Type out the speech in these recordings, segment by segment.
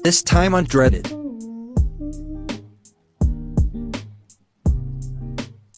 This time on Dreddit.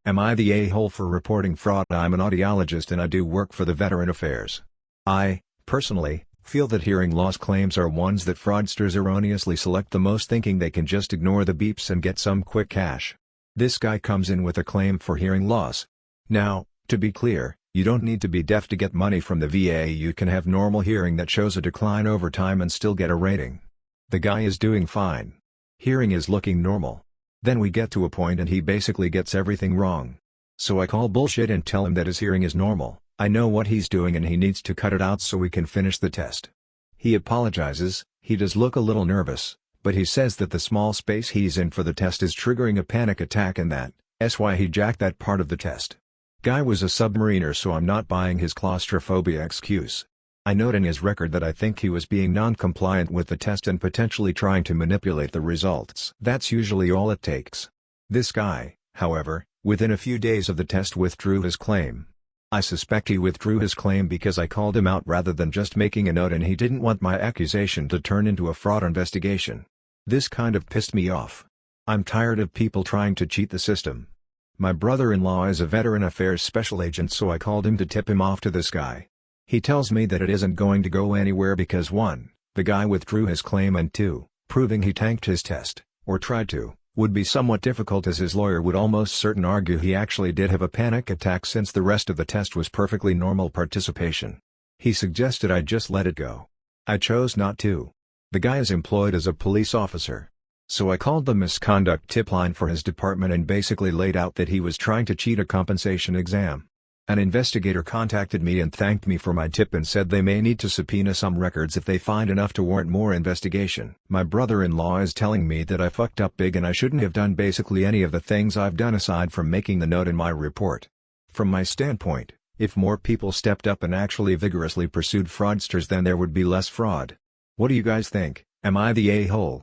Am I the a-hole for reporting fraud? I'm an audiologist and I do work for the Veteran Affairs. I, personally, feel that hearing loss claims are ones that fraudsters erroneously select the most, thinking they can just ignore the beeps and get some quick cash. This guy comes in with a claim for hearing loss. Now, to be clear, you don't need to be deaf to get money from the VA. You can have normal hearing that shows a decline over time and still get a rating. The guy is doing fine. Hearing is looking normal. Then we get to a point and he basically gets everything wrong. So I call bullshit and tell him that his hearing is normal. I know what he's doing and he needs to cut it out so we can finish the test. He apologizes. He does look a little nervous, but he says that the small space he's in for the test is triggering a panic attack and that's why he jacked that part of the test. Guy was a submariner, so I'm not buying his claustrophobia excuse. I note in his record that I think he was being non-compliant with the test and potentially trying to manipulate the results. That's usually all it takes. This guy, however, within a few days of the test withdrew his claim. I suspect he withdrew his claim because I called him out rather than just making a note, and he didn't want my accusation to turn into a fraud investigation. This kind of pissed me off. I'm tired of people trying to cheat the system. My brother-in-law is a Veteran Affairs special agent, so I called him to tip him off to this guy. He tells me that it isn't going to go anywhere because 1, the guy withdrew his claim, and 2, proving he tanked his test, or tried to, would be somewhat difficult, as his lawyer would almost certain argue he actually did have a panic attack since the rest of the test was perfectly normal participation. He suggested I just let it go. I chose not to. The guy is employed as a police officer. So I called the misconduct tip line for his department and basically laid out that he was trying to cheat a compensation exam. An investigator contacted me and thanked me for my tip and said they may need to subpoena some records if they find enough to warrant more investigation. My brother-in-law is telling me that I fucked up big and I shouldn't have done basically any of the things I've done aside from making the note in my report. From my standpoint, if more people stepped up and actually vigorously pursued fraudsters, then there would be less fraud. What do you guys think? Am I the a-hole?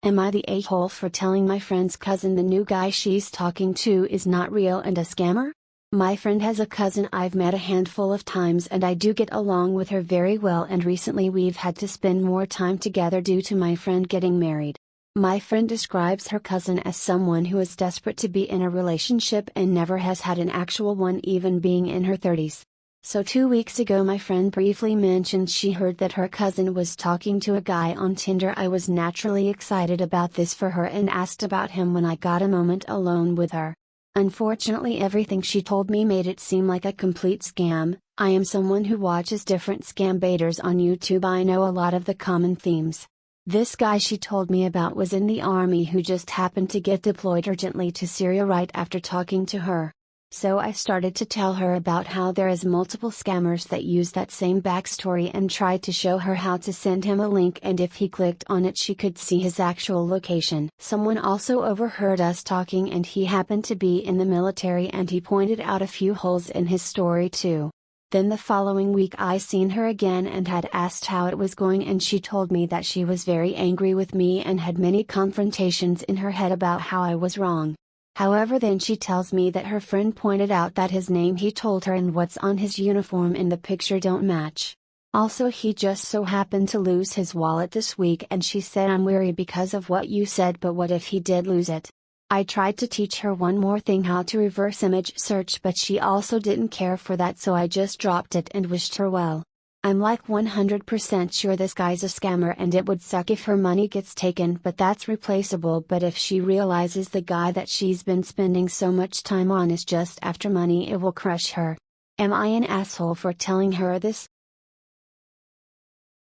Am I the a-hole for telling my friend's cousin the new guy she's talking to is not real and a scammer? My friend has a cousin I've met a handful of times and I do get along with her very well, and recently we've had to spend more time together due to my friend getting married. My friend describes her cousin as someone who is desperate to be in a relationship and never has had an actual one, even being in her 30s. So 2 weeks ago my friend briefly mentioned she heard that her cousin was talking to a guy on Tinder. I was naturally excited about this for her and asked about him when I got a moment alone with her. Unfortunately, everything she told me made it seem like a complete scam. I am someone who watches different scam baiters on YouTube. I know a lot of the common themes. This guy she told me about was in the army who just happened to get deployed urgently to Syria right after talking to her. So I started to tell her about how there is multiple scammers that use that same backstory and tried to show her how to send him a link, and if he clicked on it she could see his actual location. Someone also overheard us talking and he happened to be in the military and he pointed out a few holes in his story too. Then the following week I seen her again and had asked how it was going, and she told me that she was very angry with me and had many confrontations in her head about how I was wrong. However, then she tells me that her friend pointed out that his name he told her and what's on his uniform in the picture don't match. Also, he just so happened to lose his wallet this week, and she said, "I'm weary because of what you said, but what if he did lose it?" I tried to teach her one more thing, how to reverse image search, but she also didn't care for that, so I just dropped it and wished her well. I'm like 100% sure this guy's a scammer and it would suck if her money gets taken, but that's replaceable. But if she realizes the guy that she's been spending so much time on is just after money, it will crush her. Am I an asshole for telling her this?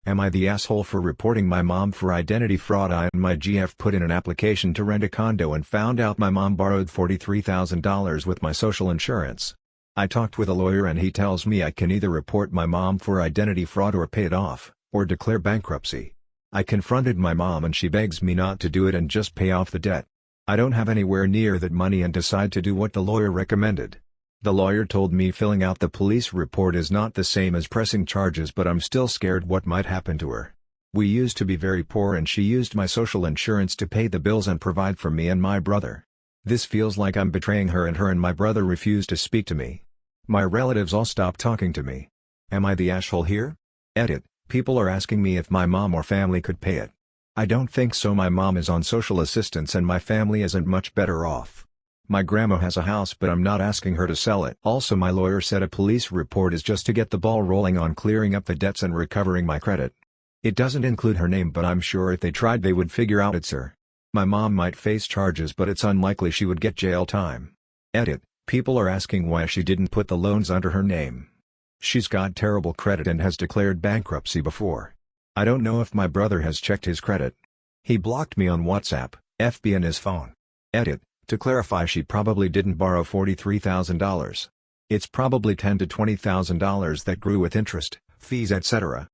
Am I the asshole for reporting my mom for identity fraud? I and my GF put in an application to rent a condo and found out my mom borrowed $43,000 with my social insurance. I talked with a lawyer and he tells me I can either report my mom for identity fraud or pay it off, or declare bankruptcy. I confronted my mom and she begs me not to do it and just pay off the debt. I don't have anywhere near that money and decide to do what the lawyer recommended. The lawyer told me filling out the police report is not the same as pressing charges, but I'm still scared what might happen to her. We used to be very poor and she used my social insurance to pay the bills and provide for me and my brother. This feels like I'm betraying her and my brother refuse to speak to me. My relatives all stopped talking to me. Am I the asshole here? Edit. People are asking me if my mom or family could pay it. I don't think so. My mom is on social assistance and my family isn't much better off. My grandma has a house but I'm not asking her to sell it. Also, my lawyer said a police report is just to get the ball rolling on clearing up the debts and recovering my credit. It doesn't include her name, but I'm sure if they tried they would figure out it's her. My mom might face charges but it's unlikely she would get jail time. Edit. People are asking why she didn't put the loans under her name. She's got terrible credit and has declared bankruptcy before. I don't know if my brother has checked his credit. He blocked me on WhatsApp, FB and his phone. Edit. To clarify, she probably didn't borrow $43,000. It's probably $10,000 to $20,000 that grew with interest, fees, etc.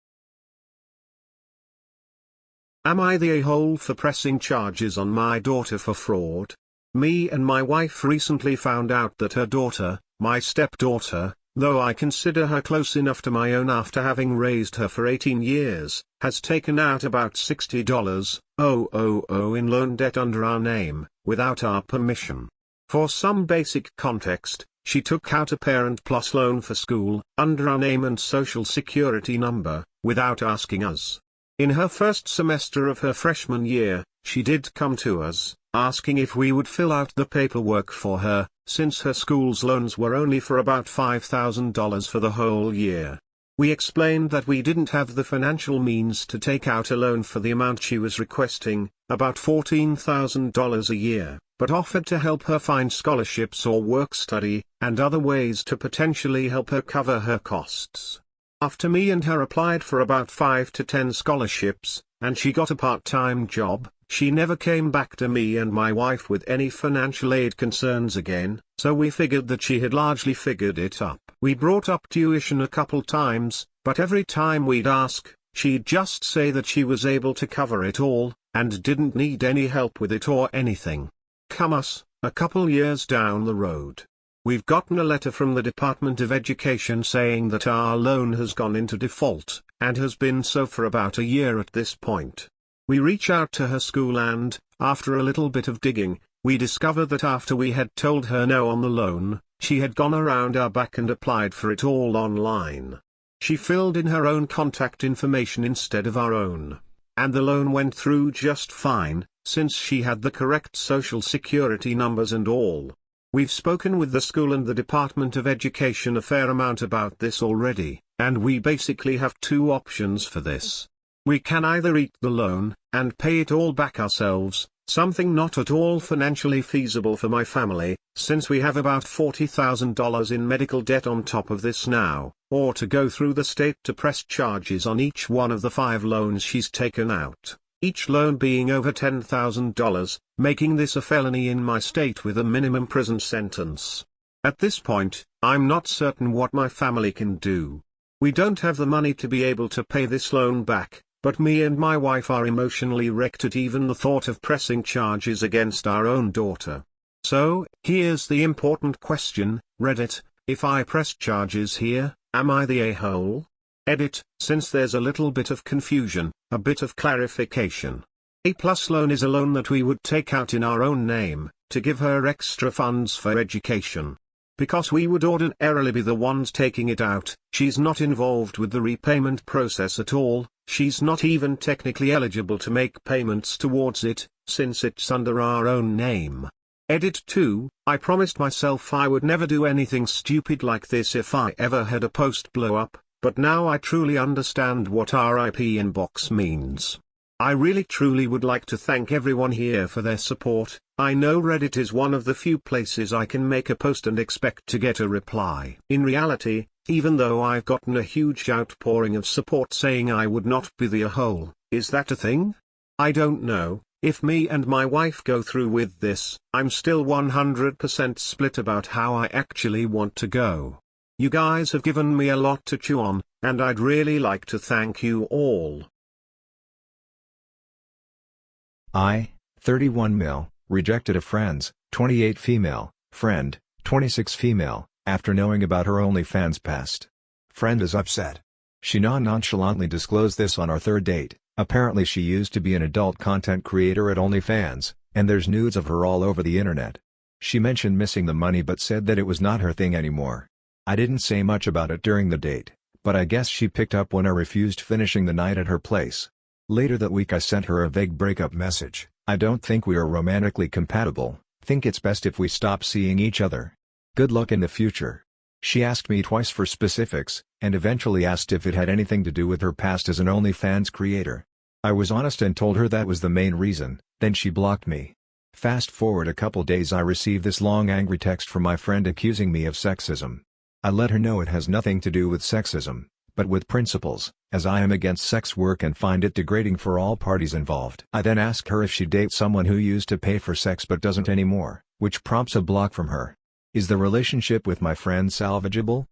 Am I the a-hole for pressing charges on my daughter for fraud? Me and my wife recently found out that her daughter, my stepdaughter, though I consider her close enough to my own after having raised her for 18 years, has taken out about $60,000 in loan debt under our name, without our permission. For some basic context, she took out a Parent Plus loan for school, under our name and social security number, without asking us. In her first semester of her freshman year, she did come to us, asking if we would fill out the paperwork for her, since her school's loans were only for about $5,000 for the whole year. We explained that we didn't have the financial means to take out a loan for the amount she was requesting, about $14,000 a year, but offered to help her find scholarships or work study, and other ways to potentially help her cover her costs. After me and her applied for about 5 to 10 scholarships, and she got a part-time job, she never came back to me and my wife with any financial aid concerns again, so we figured that she had largely figured it up. We brought up tuition a couple times, but every time we'd ask, she'd just say that she was able to cover it all, and didn't need any help with it or anything. Come us, a couple years down the road, we've gotten a letter from the Department of Education saying that our loan has gone into default, and has been so for about a year at this point. We reach out to her school and, after a little bit of digging, we discover that after we had told her no on the loan, she had gone around our back and applied for it all online. She filled in her own contact information instead of our own, and the loan went through just fine, since she had the correct social security numbers and all. We've spoken with the school and the Department of Education a fair amount about this already, and we basically have two options for this. We can either eat the loan, and pay it all back ourselves, something not at all financially feasible for my family, since we have about $40,000 in medical debt on top of this now, or to go through the state to press charges on each one of the 5 loans she's taken out, each loan being over $10,000, making this a felony in my state with a minimum prison sentence. At this point, I'm not certain what my family can do. We don't have the money to be able to pay this loan back, but me and my wife are emotionally wrecked at even the thought of pressing charges against our own daughter. So, here's the important question, Reddit: if I press charges here, am I the a-hole? Edit: since there's a little bit of confusion, a bit of clarification. A plus loan is a loan that we would take out in our own name, to give her extra funds for education. Because we would ordinarily be the ones taking it out, she's not involved with the repayment process at all, she's not even technically eligible to make payments towards it, since it's under our own name. Edit 2, I promised myself I would never do anything stupid like this if I ever had a post blow up, but now I truly understand what RIP inbox means. I really truly would like to thank everyone here for their support. I know Reddit is one of the few places I can make a post and expect to get a reply. In reality, even though I've gotten a huge outpouring of support saying I would not be the a-hole, is that a thing? I don't know. If me and my wife go through with this, I'm still 100% split about how I actually want to go. You guys have given me a lot to chew on, and I'd really like to thank you all. 31 male, rejected a friend's, 28 female, friend, 26 female, after knowing about her OnlyFans past. Friend is upset. She nonchalantly disclosed this on our third date. Apparently she used to be an adult content creator at OnlyFans, and there's nudes of her all over the internet. She mentioned missing the money but said that it was not her thing anymore. I didn't say much about it during the date, but I guess she picked up when I refused finishing the night at her place. Later that week I sent her a vague breakup message. I don't think we are romantically compatible, think it's best if we stop seeing each other. Good luck in the future. She asked me twice for specifics, and eventually asked if it had anything to do with her past as an OnlyFans creator. I was honest and told her that was the main reason, then she blocked me. Fast forward a couple days, I received this long angry text from my friend accusing me of sexism. I let her know it has nothing to do with sexism, but with principles, as I am against sex work and find it degrading for all parties involved. I then ask her if she dates someone who used to pay for sex but doesn't anymore, which prompts a block from her. Is the relationship with my friend salvageable?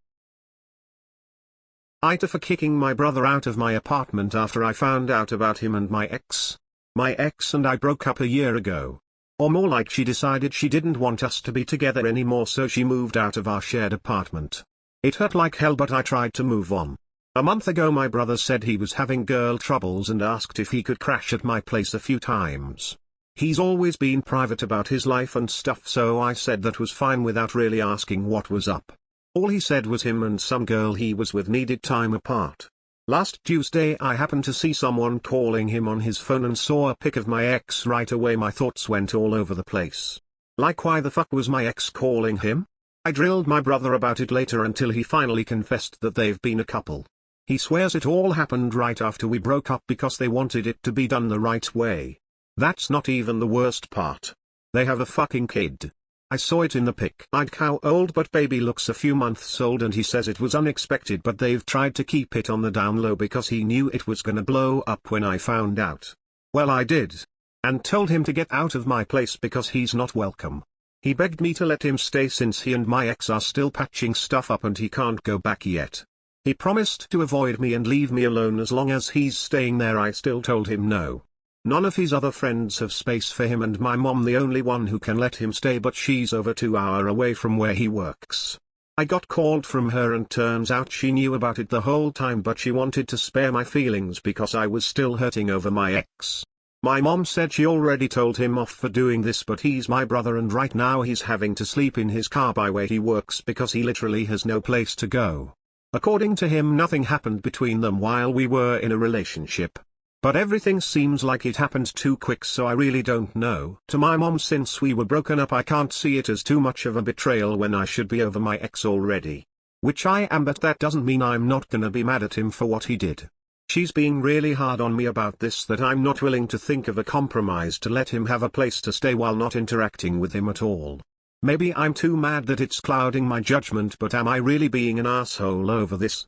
AITA for kicking my brother out of my apartment after I found out about him and my ex. My ex and I broke up a year ago. Or more like she decided she didn't want us to be together anymore, so she moved out of our shared apartment. It hurt like hell, but I tried to move on. A month ago my brother said he was having girl troubles and asked if he could crash at my place a few times. He's always been private about his life and stuff, so I said that was fine without really asking what was up. All he said was him and some girl he was with needed time apart. Last Tuesday I happened to see someone calling him on his phone and saw a pic of my ex. Right away my thoughts went all over the place. Like, why the fuck was my ex calling him? I drilled my brother about it later until he finally confessed that they've been a couple. He swears it all happened right after we broke up because they wanted it to be done the right way. That's not even the worst part. They have a fucking kid. I saw it in the pic. Like how old, but baby looks a few months old, and he says it was unexpected, but they've tried to keep it on the down low because he knew it was gonna blow up when I found out. Well, I did. And told him to get out of my place because he's not welcome. He begged me to let him stay since he and my ex are still patching stuff up and he can't go back yet. He promised to avoid me and leave me alone as long as he's staying there. I still told him no. None of his other friends have space for him, and my mom the only one who can let him stay, but she's over 2 hours away from where he works. I got called from her and turns out she knew about it the whole time, but she wanted to spare my feelings because I was still hurting over my ex. My mom said she already told him off for doing this, but he's my brother and right now he's having to sleep in his car by where he works because he literally has no place to go. According to him, nothing happened between them while we were in a relationship. But everything seems like it happened too quick, so I really don't know. To my mom, since we were broken up, I can't see it as too much of a betrayal when I should be over my ex already. Which I am, but that doesn't mean I'm not gonna be mad at him for what he did. She's being really hard on me about this that I'm not willing to think of a compromise to let him have a place to stay while not interacting with him at all. Maybe I'm too mad that it's clouding my judgment, but am I really being an asshole over this?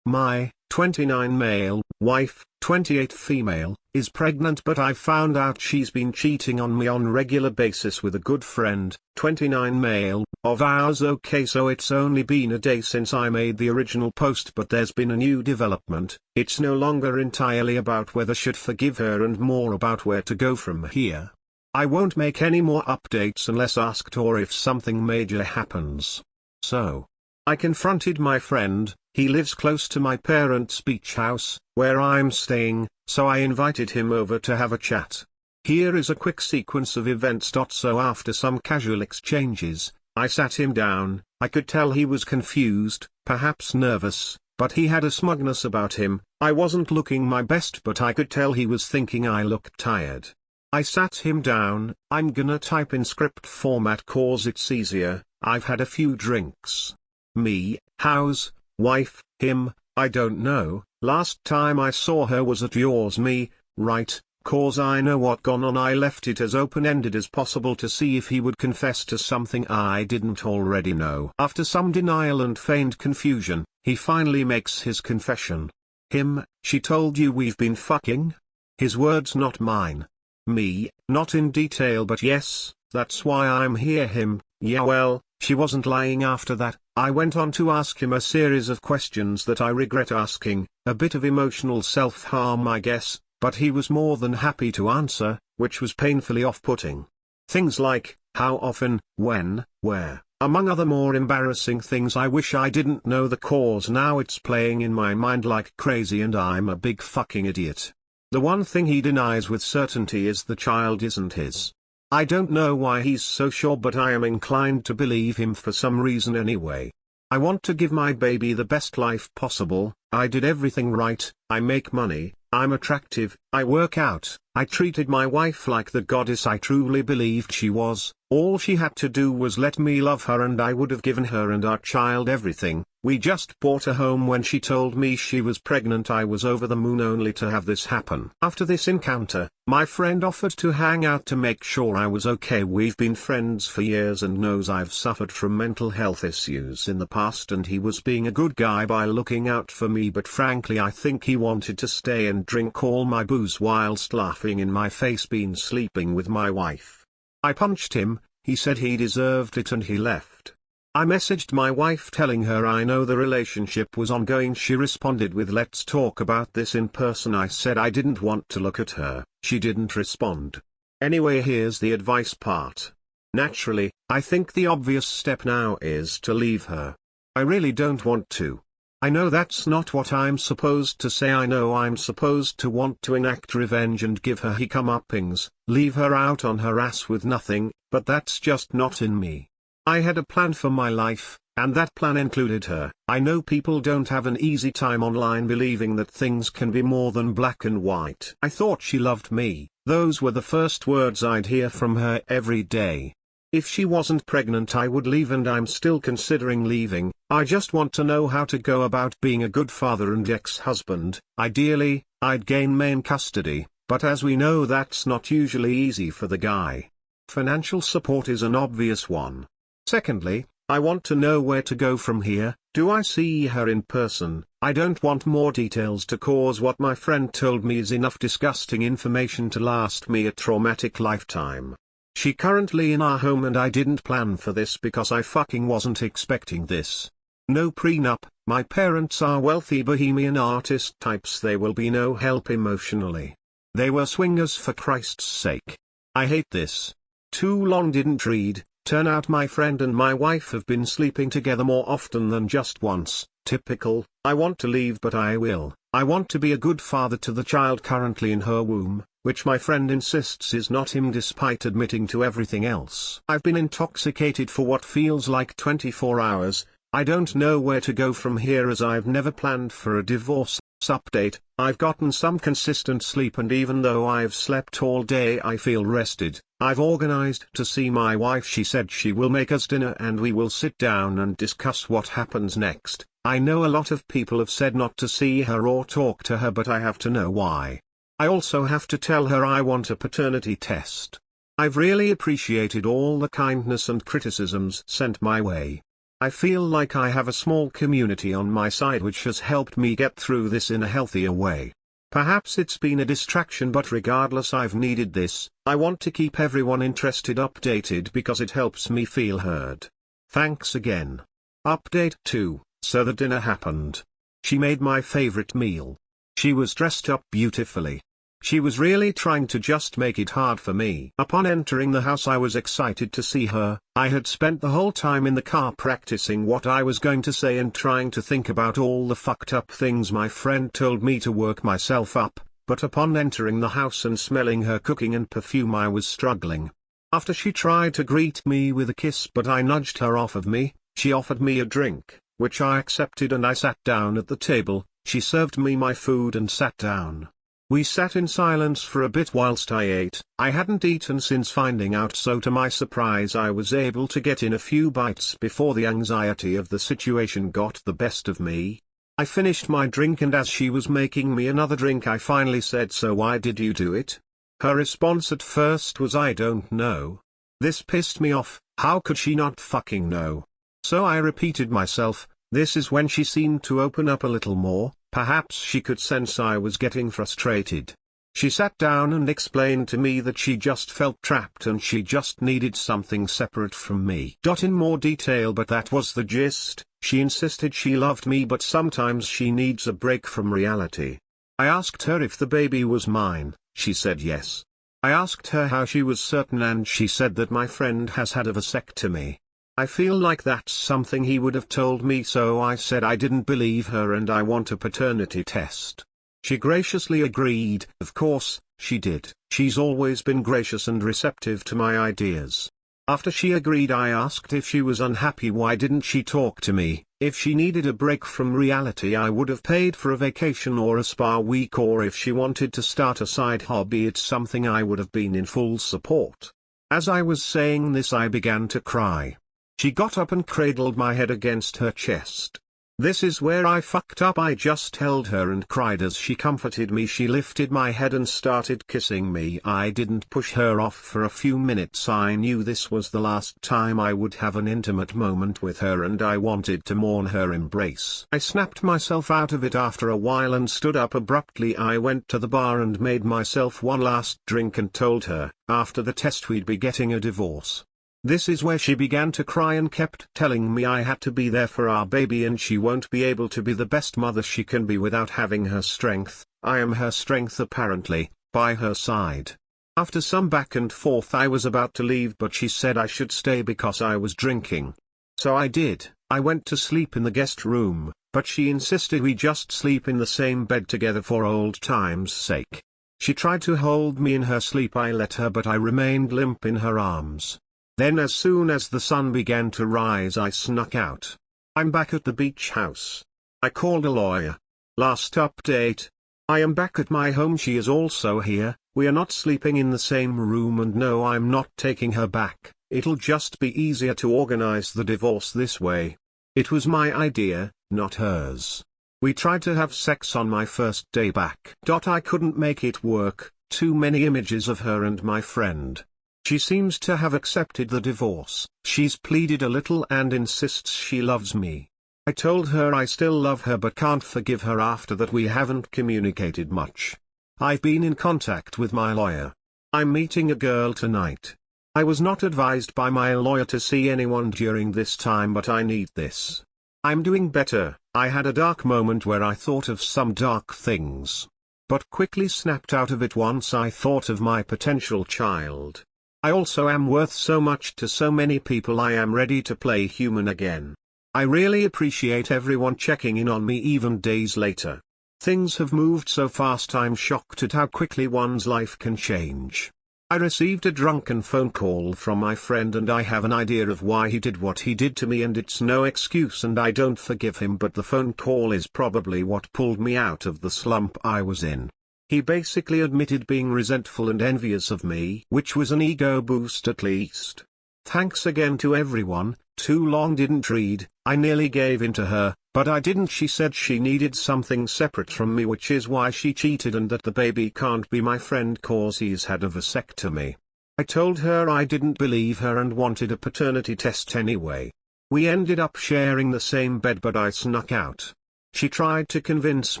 My 29 male wife, 28 female, is pregnant, but I've found out she's been cheating on me on regular basis with a good friend, 29 male, of ours. Okay, so it's only been a day since I made the original post, but there's been a new development. It's no longer entirely about whether should forgive her and more about where to go from here. I won't make any more updates unless asked or if something major happens. So, I confronted my friend. He lives close to my parents' beach house, where I'm staying, so I invited him over to have a chat. Here is a quick sequence of events. So after some casual exchanges, I sat him down. I could tell he was confused, perhaps nervous, but he had a smugness about him. I wasn't looking my best, but I could tell he was thinking I looked tired. I sat him down. I'm gonna type in script format cause it's easier. I've had a few drinks. Me, house, wife, him, I don't know. Last time I saw her was at yours. Me, right, cause I know what gone on. I left it as open-ended as possible to see if he would confess to something I didn't already know. After some denial and feigned confusion, he finally makes his confession. Him, she told you we've been fucking? His words, not mine. Me, not in detail, but yes, that's why I'm here. Him, yeah, well, she wasn't lying. After that, I went on to ask him a series of questions that I regret asking, a bit of emotional self-harm I guess, but he was more than happy to answer, which was painfully off-putting. Things like, how often, when, where, among other more embarrassing things. I wish I didn't know the cause. Now it's playing in my mind like crazy and I'm a big fucking idiot. The one thing he denies with certainty is the child isn't his. I don't know why he's so sure, but I am inclined to believe him for some reason anyway. I want to give my baby the best life possible. I did everything right, I make money, I'm attractive, I work out, I treated my wife like the goddess I truly believed she was. All she had to do was let me love her and I would have given her and our child everything. We just bought a home. When she told me she was pregnant, I was over the moon only to have this happen. After this encounter, my friend offered to hang out to make sure I was okay. We've been friends for years and knows I've suffered from mental health issues in the past, and he was being a good guy by looking out for me, but frankly I think he wanted to stay and drink all my booze whilst laughing in my face been sleeping with my wife. I punched him, he said he deserved it and he left. I messaged my wife telling her I know the relationship was ongoing. She responded with "let's talk about this in person." I said I didn't want to look at her. She didn't respond. Anyway, here's the advice part. Naturally, I think the obvious step now is to leave her. I really don't want to. I know that's not what I'm supposed to say. I know I'm supposed to want to enact revenge and give her comeuppings, leave her out on her ass with nothing, but that's just not in me. I had a plan for my life, and that plan included her. I know people don't have an easy time online believing that things can be more than black and white. I thought she loved me. Those were the first words I'd hear from her every day. If she wasn't pregnant I would leave, and I'm still considering leaving. I just want to know how to go about being a good father and ex-husband. Ideally, I'd gain main custody, but as we know that's not usually easy for the guy. Financial support is an obvious one. Secondly, I want to know where to go from here. Do I see her in person? I don't want more details to cause what my friend told me is enough disgusting information to last me a traumatic lifetime. She currently in our home and I didn't plan for this because I fucking wasn't expecting this. No prenup, my parents are wealthy bohemian artist types, there will be no help emotionally. They were swingers for Christ's sake. I hate this. Too long didn't read. Turn out my friend and my wife have been sleeping together more often than just once. Typical. I want to leave but I will. I want to be a good father to the child currently in her womb, which my friend insists is not him despite admitting to everything else. I've been intoxicated for what feels like 24 hours. I don't know where to go from here as I've never planned for a divorce. Update, I've gotten some consistent sleep and even though I've slept all day I feel rested. I've organized to see my wife. She said she will make us dinner and we will sit down and discuss what happens next. I know a lot of people have said not to see her or talk to her, but I have to know why. I also have to tell her I want a paternity test. I've really appreciated all the kindness and criticisms sent my way. I feel like I have a small community on my side which has helped me get through this in a healthier way. Perhaps it's been a distraction, but regardless I've needed this. I want to keep everyone interested updated because it helps me feel heard. Thanks again. Update 2, so the dinner happened. She made my favorite meal. She was dressed up beautifully. She was really trying to just make it hard for me. Upon entering the house I was excited to see her. I had spent the whole time in the car practicing what I was going to say and trying to think about all the fucked up things my friend told me to work myself up, but upon entering the house and smelling her cooking and perfume I was struggling. After she tried to greet me with a kiss but I nudged her off of me, she offered me a drink, which I accepted and I sat down at the table. She served me my food and sat down. We sat in silence for a bit whilst I ate. I hadn't eaten since finding out, so to my surprise I was able to get in a few bites before the anxiety of the situation got the best of me. I finished my drink and as she was making me another drink I finally said, "So why did you do it?" Her response at first was, "I don't know." This pissed me off. How could she not fucking know? So I repeated myself. This is when she seemed to open up a little more. Perhaps she could sense I was getting frustrated. She sat down and explained to me that she just felt trapped and she just needed something separate from me. In more detail, but that was the gist. She insisted she loved me but sometimes she needs a break from reality. I asked her if the baby was mine. She said yes. I asked her how she was certain and she said that my friend has had a vasectomy. I feel like that's something he would have told me, so I said I didn't believe her and I want a paternity test. She graciously agreed. Of course, she did. She's always been gracious and receptive to my ideas. After she agreed I asked if she was unhappy why didn't she talk to me. If she needed a break from reality, I would have paid for a vacation or a spa week, or if she wanted to start a side hobby, it's something I would have been in full support. As I was saying this, I began to cry. She got up and cradled my head against her chest. This is where I fucked up. I just held her and cried as she comforted me. She lifted my head and started kissing me. I didn't push her off for a few minutes. I knew this was the last time I would have an intimate moment with her, and I wanted to mourn her embrace. I snapped myself out of it after a while and stood up abruptly. I went to the bar and made myself one last drink and told her, after the test, we'd be getting a divorce. This is where she began to cry and kept telling me I had to be there for our baby, and she won't be able to be the best mother she can be without having her strength. I am her strength, apparently, by her side. After some back and forth, I was about to leave, but she said I should stay because I was drinking. So I did. I went to sleep in the guest room, but she insisted we just sleep in the same bed together for old time's sake. She tried to hold me in her sleep. I let her, but I remained limp in her arms. Then as soon as the sun began to rise, I snuck out. I'm back at the beach house. I called a lawyer. Last update. I am back at my home. She is also here. We are not sleeping in the same room, and no, I'm not taking her back. It'll just be easier to organize the divorce this way. It was my idea, not hers. We tried to have sex on my first day back. I couldn't make it work. Too many images of her and my friend. She seems to have accepted the divorce. She's pleaded a little and insists she loves me. I told her I still love her but can't forgive her. After that we haven't communicated much. I've been in contact with my lawyer. I'm meeting a girl tonight. I was not advised by my lawyer to see anyone during this time, but I need this. I'm doing better. I had a dark moment where I thought of some dark things, but quickly snapped out of it once I thought of my potential child. I also am worth so much to so many people. I am ready to play human again. I really appreciate everyone checking in on me even days later. Things have moved so fast. I'm shocked at how quickly one's life can change. I received a drunken phone call from my friend, and I have an idea of why he did what he did to me, and it's no excuse and I don't forgive him, but the phone call is probably what pulled me out of the slump I was in. He basically admitted being resentful and envious of me, which was an ego boost at least. Thanks again to everyone. Too long didn't read. I nearly gave in to her, but I didn't. She said she needed something separate from me, which is why she cheated, and that the baby can't be my friend cause he's had a vasectomy. I told her I didn't believe her and wanted a paternity test anyway. We ended up sharing the same bed, but I snuck out. She tried to convince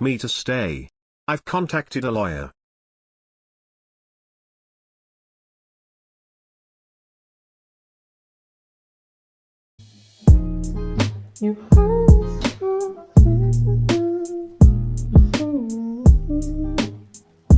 me to stay. I've contacted a lawyer. You